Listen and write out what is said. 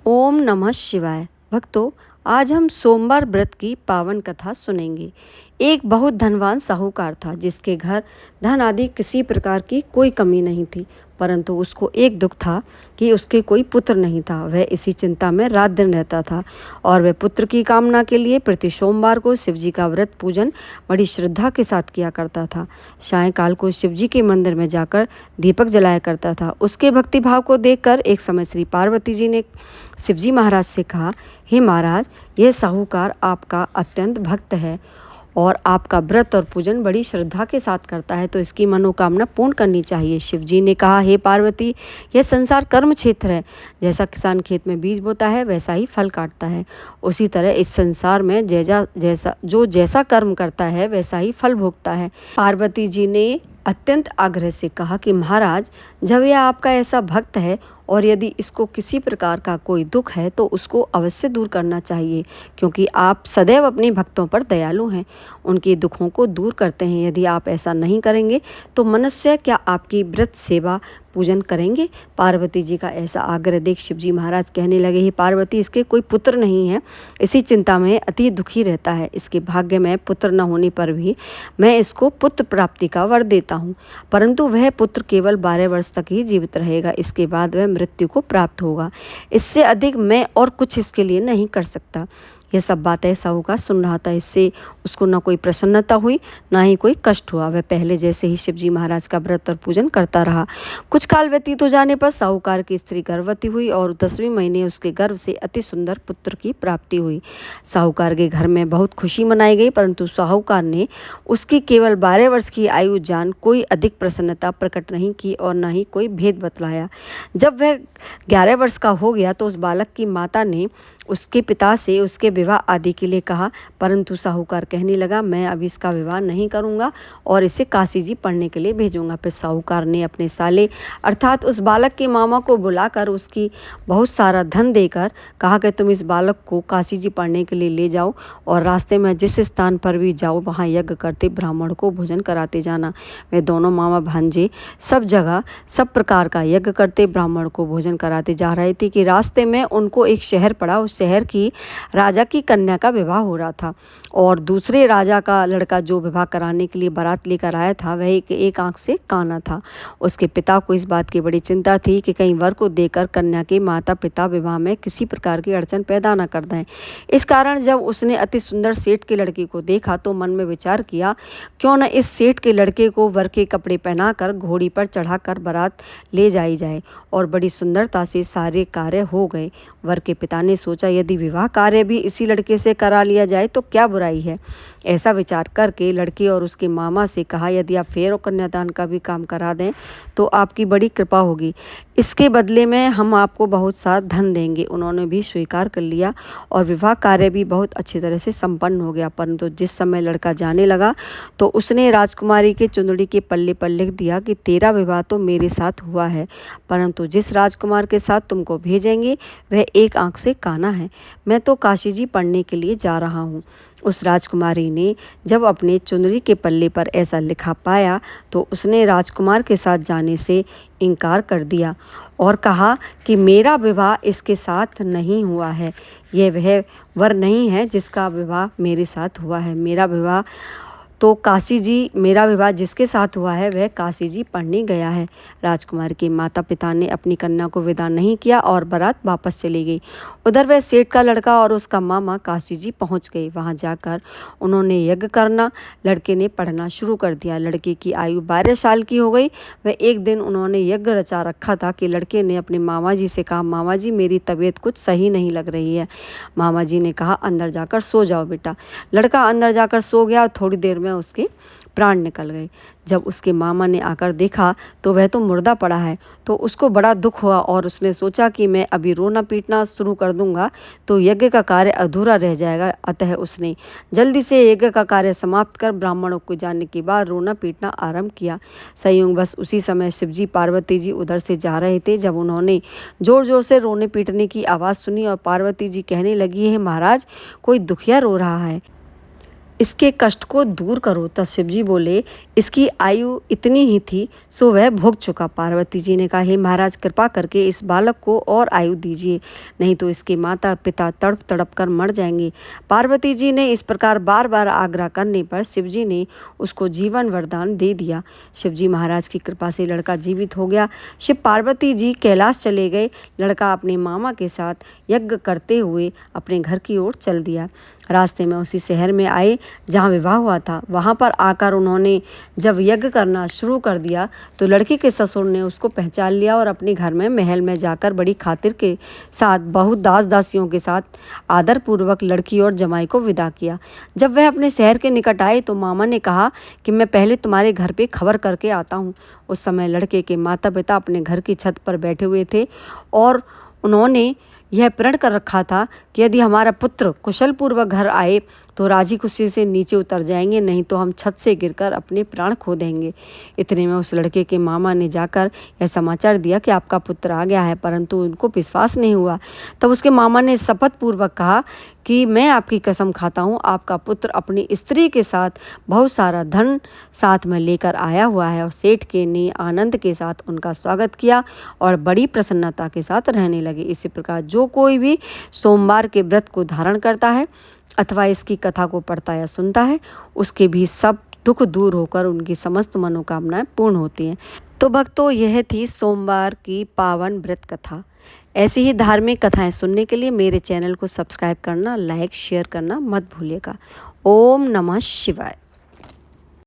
ओम नमः शिवाय। भक्तों, आज हम सोमवार व्रत की पावन कथा सुनेंगे। एक बहुत धनवान साहूकार था जिसके घर धन आदि किसी प्रकार की कोई कमी नहीं थी, परंतु उसको एक दुख था कि उसके कोई पुत्र नहीं था। वह इसी चिंता में रात दिन रहता था और वह पुत्र की कामना के लिए प्रति सोमवार को शिवजी का व्रत पूजन बड़ी श्रद्धा के साथ किया करता था। सायंकाल को शिवजी के मंदिर में जाकर दीपक जलाया करता था। उसके भक्ति भाव को देखकर एक समय श्री पार्वती जी ने शिवजी महाराज से कहा, हे महाराज, यह साहूकार आपका अत्यंत भक्त है और आपका व्रत और पूजन बड़ी श्रद्धा के साथ करता है, तो इसकी मनोकामना पूर्ण करनी चाहिए। शिवजी ने कहा, हे पार्वती, यह संसार कर्म क्षेत्र है। जैसा किसान खेत में बीज बोता है वैसा ही फल काटता है, उसी तरह इस संसार में जैसा कर्म करता है वैसा ही फल भोगता है। पार्वती जी ने अत्यंत आग्रह से कहा कि महाराज, जब यह आपका ऐसा भक्त है और यदि इसको किसी प्रकार का कोई दुख है तो उसको अवश्य दूर करना चाहिए, क्योंकि आप सदैव अपने भक्तों पर दयालु हैं, उनके दुखों को दूर करते हैं। यदि आप ऐसा नहीं करेंगे तो मनुष्य क्या आपकी व्रत सेवा पूजन करेंगे? पार्वती जी का ऐसा आग्रह देख शिवजी महाराज कहने लगे, हे पार्वती, इसके कोई पुत्र नहीं है, इसी चिंता में अति दुखी रहता है। इसके भाग्य में पुत्र न होने पर भी मैं इसको पुत्र प्राप्ति का वर देता हूँ, परंतु वह पुत्र केवल 12 वर्ष तक ही जीवित रहेगा। इसके बाद वह मृत्यु को प्राप्त होगा। इससे अधिक मैं और कुछ इसके लिए नहीं कर सकता। यह सब बातें साहूकार सुन रहा था। इससे उसको न कोई प्रसन्नता हुई न ही कोई कष्ट हुआ। वह पहले जैसे ही शिवजी महाराज का व्रत और पूजन करता रहा। कुछ काल व्यतीत हो जाने पर साहूकार की स्त्री गर्भवती हुई और 10वें महीने उसके गर्भ से अति सुंदर पुत्र की प्राप्ति हुई। साहूकार के घर में बहुत खुशी मनाई गई, परंतु साहूकार ने उसकी केवल 12 वर्ष की आयु जान कोई अधिक प्रसन्नता प्रकट नहीं की और न ही कोई भेद बतलाया। जब वह 11 वर्ष का हो गया तो उस बालक की माता ने उसके पिता से उसके विवाह आदि के लिए कहा, परंतु साहूकार कहने लगा, मैं अभी इसका विवाह नहीं करूंगा और इसे काशी जी पढ़ने के लिए भेजूंगा। फिर साहूकार ने अपने साले अर्थात उस बालक के मामा को बुलाकर उसकी बहुत सारा धन देकर कहा कि तुम इस बालक को काशी जी पढ़ने के लिए ले जाओ और रास्ते में जिस स्थान पर भी जाओ वहाँ यज्ञ करते ब्राह्मण को भोजन कराते जाना। वे दोनों मामा भांजे सब जगह सब प्रकार का यज्ञ करते ब्राह्मण को भोजन कराते जा रहे थे कि रास्ते में उनको एक शहर पड़ा। उस शहर की राजा की कन्या का विवाह हो रहा था और दूसरे राजा का लड़का जो विवाह कराने के लिए बारात लेकर आया था वह एक आंख से काना था। उसके पिता को इस बात की बड़ी चिंता थी कि कहीं वर को देकर कन्या के माता पिता विवाह में किसी प्रकार की अड़चन पैदा न कर दें। इस कारण जब उसने अति सुंदर सेठ के लड़के को देखा तो मन में विचार किया, क्यों न इस सेठ के लड़के को वर के कपड़े पहनाकर घोड़ी पर चढ़ाकर बारात ले जाई जाए। और बड़ी सुंदरता से सारे कार्य हो गए। वर के पिता ने सोचा, यदि विवाह कार्य भी इसी लड़के से करा लिया जाए तो क्या बुराई है। ऐसा विचार करके लड़के और उसके मामा से कहा, यदि आप फेर और कन्यादान का भी काम करा दें तो आपकी बड़ी कृपा होगी, इसके बदले में हम आपको बहुत सा धन देंगे। उन्होंने भी स्वीकार कर लिया और विवाह कार्य भी बहुत अच्छी तरह से संपन्न हो गया। परंतु जिस समय लड़का जाने लगा तो उसने राजकुमारी के चुंदड़ी के पल्ले पर लिख दिया कि तेरा विवाह तो मेरे साथ हुआ है, परंतु जिस राजकुमार के साथ तुमको भेजेंगे वह एक आंख से काना है। मैं तो काशी जी पढ़ने के लिए जा रहा हूँ। उस राजकुमारी ने जब अपने चुनरी के पल्ले पर ऐसा लिखा पाया तो उसने राजकुमार के साथ जाने से इनकार कर दिया और कहा कि मेरा विवाह इसके साथ नहीं हुआ है। यह वह वर नहीं है जिसका विवाह मेरे साथ हुआ है। मेरा विवाह जिसके साथ हुआ है वह काशी जी पढ़ने गया है। राजकुमार के माता पिता ने अपनी कन्या को विदा नहीं किया और बारात वापस चली गई। उधर वह सेठ का लड़का और उसका मामा काशी जी पहुंच गए। वहां जाकर उन्होंने यज्ञ करना, लड़के ने पढ़ना शुरू कर दिया। लड़के की आयु 12 साल की हो गई। वह एक दिन उन्होंने यज्ञ रचा रखा था कि लड़के ने अपने मामा जी से कहा, मामा जी, मेरी तबीयत कुछ सही नहीं लग रही है। मामा जी ने कहा, अंदर जाकर सो जाओ बेटा। लड़का अंदर जाकर सो गया और थोड़ी देर में उसके प्राण निकल गए। जब उसके मामा ने आकर देखा तो वह तो मुर्दा पड़ा है, तो उसको बड़ा दुख हुआ और उसने सोचा कि मैं अभी रोना पीटना शुरू कर दूंगा तो यज्ञ का कार्य अधूरा रह जाएगा। अतः उसने जल्दी से यज्ञ का कार्य समाप्त कर ब्राह्मणों को जाने के बाद रोना पीटना आरंभ किया। संयोग बस उसी समय शिवजी पार्वती जी उधर से जा रहे थे। जब उन्होंने जोर जोर से रोने पीटने की आवाज़ सुनी और पार्वती जी कहने लगी, है महाराज, कोई दुखिया रो रहा है। इसके कष्ट को दूर करो। तब शिव जी बोले, इसकी आयु इतनी ही थी सो वह भोग चुका। पार्वती जी ने कहा, हे महाराज, कृपा करके इस बालक को और आयु दीजिए, नहीं तो इसके माता पिता तड़प तड़प कर मर जाएंगे। पार्वती जी ने इस प्रकार बार बार आग्रह करने पर शिव जी ने उसको जीवन वरदान दे दिया। शिव जी महाराज की कृपा से लड़का जीवित हो गया। शिव पार्वती जी कैलाश चले गए। लड़का अपने मामा के साथ यज्ञ करते हुए अपने घर की ओर चल दिया। रास्ते में उसी शहर में आए जहाँ विवाह हुआ था। वहाँ पर आकर उन्होंने जब यज्ञ करना शुरू कर दिया तो लड़की के ससुर ने उसको पहचान लिया और अपने घर में महल में जाकर बड़ी खातिर के साथ बहुत दास दासियों के साथ आदरपूर्वक लड़की और जमाई को विदा किया। जब वह अपने शहर के निकट आए तो मामा ने कहा कि मैं पहले तुम्हारे घर पे खबर करके आता हूँ। उस समय लड़के के माता पिता अपने घर की छत पर बैठे हुए थे और उन्होंने यह प्रण कर रखा था कि यदि हमारा पुत्र कुशल पूर्वक घर आए तो राजी खुशी से नीचे उतर जाएंगे, नहीं तो हम छत से गिरकर अपने प्राण खो देंगे। इतने में उस लड़के के मामा ने जाकर यह समाचार दिया कि आपका पुत्र आ गया है, परंतु उनको विश्वास नहीं हुआ। तब उसके मामा ने शपथ पूर्वक कहा कि मैं आपकी कसम खाता हूँ, आपका पुत्र अपनी स्त्री के साथ बहुत सारा धन साथ में लेकर आया हुआ है। और सेठ के ने आनंद के साथ उनका स्वागत किया और बड़ी प्रसन्नता के साथ रहने लगे। इसी प्रकार जो कोई भी सोमवार के व्रत को धारण करता है अथवा इसकी कथा को पढ़ता या सुनता है, उसके भी सब दुख दूर होकर उनकी समस्त मनोकामनाएं पूर्ण होती हैं। तो भक्तों, यह थी सोमवार की पावन व्रत कथा। ऐसी ही धार्मिक कथाएं सुनने के लिए मेरे चैनल को सब्सक्राइब करना, लाइक शेयर करना मत भूलिएगा। ओम नमः शिवाय।